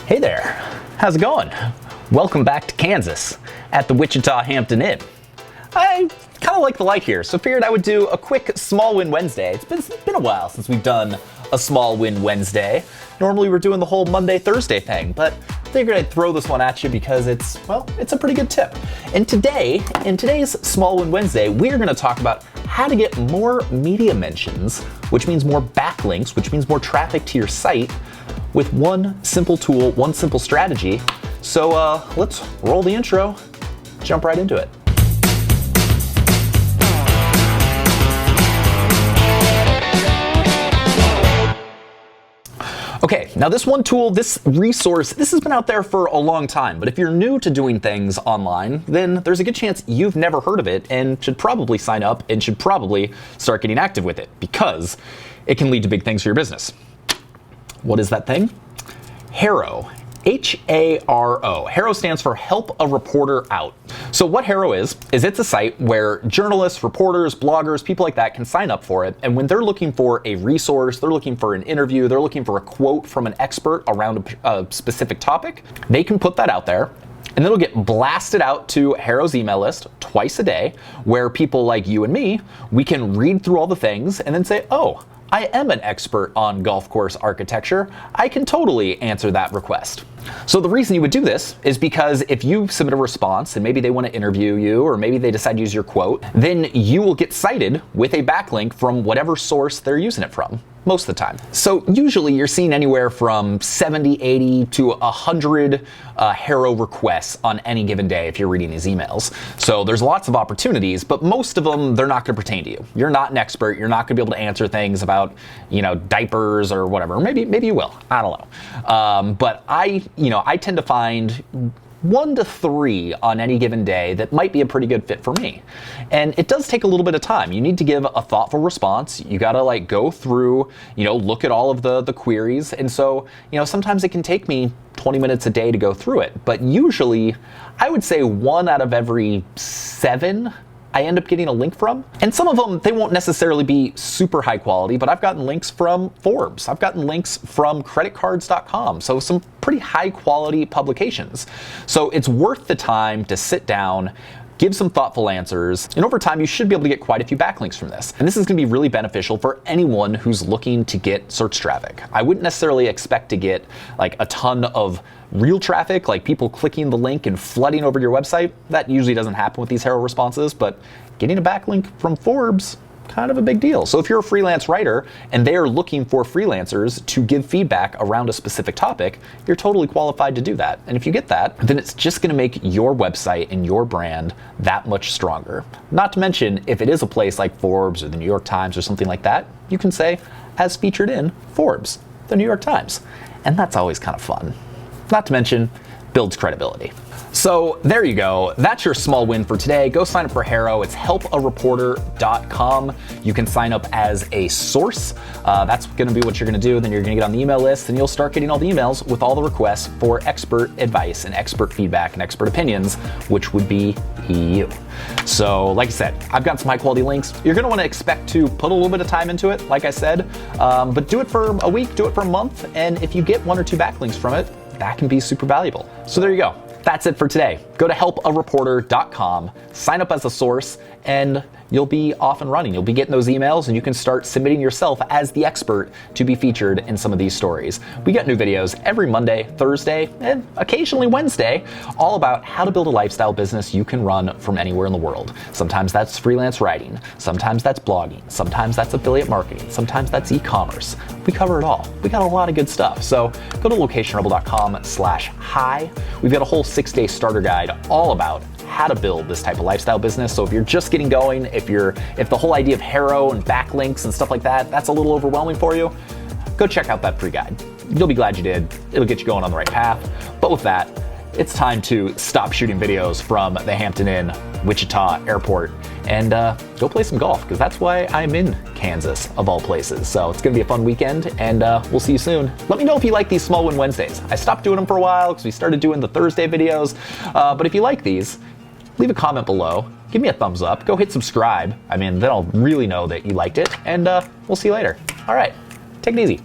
Hey there, how's it going? Welcome back to Kansas at the Wichita Hampton Inn. I kind of like the light here, so figured I would do a quick Small Win Wednesday. It's been a while since we've done a Small Win Wednesday. Normally we're doing the whole Monday, Thursday thing, but figured I'd throw this one at you because it's a pretty good tip. And today, in today's Small Win Wednesday, we're gonna talk about how to get more media mentions, which means more backlinks, which means more traffic to your site with one simple tool, one simple strategy. So let's roll the intro, jump right into it. Okay, now this one tool, this resource, this has been out there for a long time, but if you're new to doing things online, then there's a good chance you've never heard of it and should probably sign up and should probably start getting active with it because it can lead to big things for your business. What is that thing? HARO. HARO. HARO stands for Help a Reporter Out. So what HARO is it's a site where journalists, reporters, bloggers, people like that can sign up for it. And when they're looking for a resource, they're looking for an interview, they're looking for a quote from an expert around a specific topic, they can put that out there. And then it'll get blasted out to HARO's email list twice a day, where people like you and me, we can read through all the things and then say, oh, I am an expert on golf course architecture. I can totally answer that request. So the reason you would do this is because if you submit a response and maybe they want to interview you or maybe they decide to use your quote, then you will get cited with a backlink from whatever source they're using it from. Most of the time. So usually you're seeing anywhere from 70, 80 to 100 HARO requests on any given day if you're reading these emails. So there's lots of opportunities, but most of them, they're not going to pertain to you. You're not an expert. You're not going to be able to answer things about, diapers or whatever. Maybe you will. I don't know. But I tend to find 1 to 3 on any given day that might be a pretty good fit for me. And it does take a little bit of time. You need to give a thoughtful response. You gotta go through, look at all of the queries. And so, sometimes it can take me 20 minutes a day to go through it. But usually I would say 1 out of every 7 I end up getting a link from. And some of them, they won't necessarily be super high quality, but I've gotten links from Forbes. I've gotten links from creditcards.com. So some pretty high quality publications. So it's worth the time to sit down, give some thoughtful answers, and over time you should be able to get quite a few backlinks from this. And this is going to be really beneficial for anyone who's looking to get search traffic. I wouldn't necessarily expect to get a ton of real traffic, like people clicking the link and flooding over your website. That usually doesn't happen with these HARO responses, but getting a backlink from Forbes, kind of a big deal. So if you're a freelance writer and they are looking for freelancers to give feedback around a specific topic, you're totally qualified to do that. And if you get that, then it's just going to make your website and your brand that much stronger. Not to mention, if it is a place like Forbes or the New York Times or something like that, you can say, as featured in Forbes, the New York Times. And that's always kind of fun. Not to mention, builds credibility. So there you go. That's your small win for today. Go sign up for HARO. It's helpareporter.com. You can sign up as a source. That's going to be what you're going to do. Then you're going to get on the email list and you'll start getting all the emails with all the requests for expert advice and expert feedback and expert opinions, which would be you. So like I said, I've got some high quality links. You're going to want to expect to put a little bit of time into it, like I said, but do it for a week, do it for a month. And if you get 1 or 2 backlinks from it, that can be super valuable. So there you go. That's it for today. Go to helpareporter.com, sign up as a source, and you'll be off and running. You'll be getting those emails and you can start submitting yourself as the expert to be featured in some of these stories. We got new videos every Monday, Thursday, and occasionally Wednesday, all about how to build a lifestyle business you can run from anywhere in the world. Sometimes that's freelance writing, sometimes that's blogging, sometimes that's affiliate marketing, sometimes that's e-commerce. We cover it all. We got a lot of good stuff. So go to locationrebel.com/hi. We've got a whole 6-day starter guide all about how to build this type of lifestyle business. So if you're just getting going, if the whole idea of HARO and backlinks and stuff like that, that's a little overwhelming for you, go check out that free guide. You'll be glad you did. It'll get you going on the right path. But with that, it's time to stop shooting videos from the Hampton Inn, Wichita Airport, and go play some golf, because that's why I'm in Kansas, of all places. So it's going to be a fun weekend, and we'll see you soon. Let me know if you like these Small Win Wednesdays. I stopped doing them for a while because we started doing the Thursday videos, but if you like these, leave a comment below, give me a thumbs up, go hit subscribe. Then I'll really know that you liked it, and we'll see you later. All right, take it easy.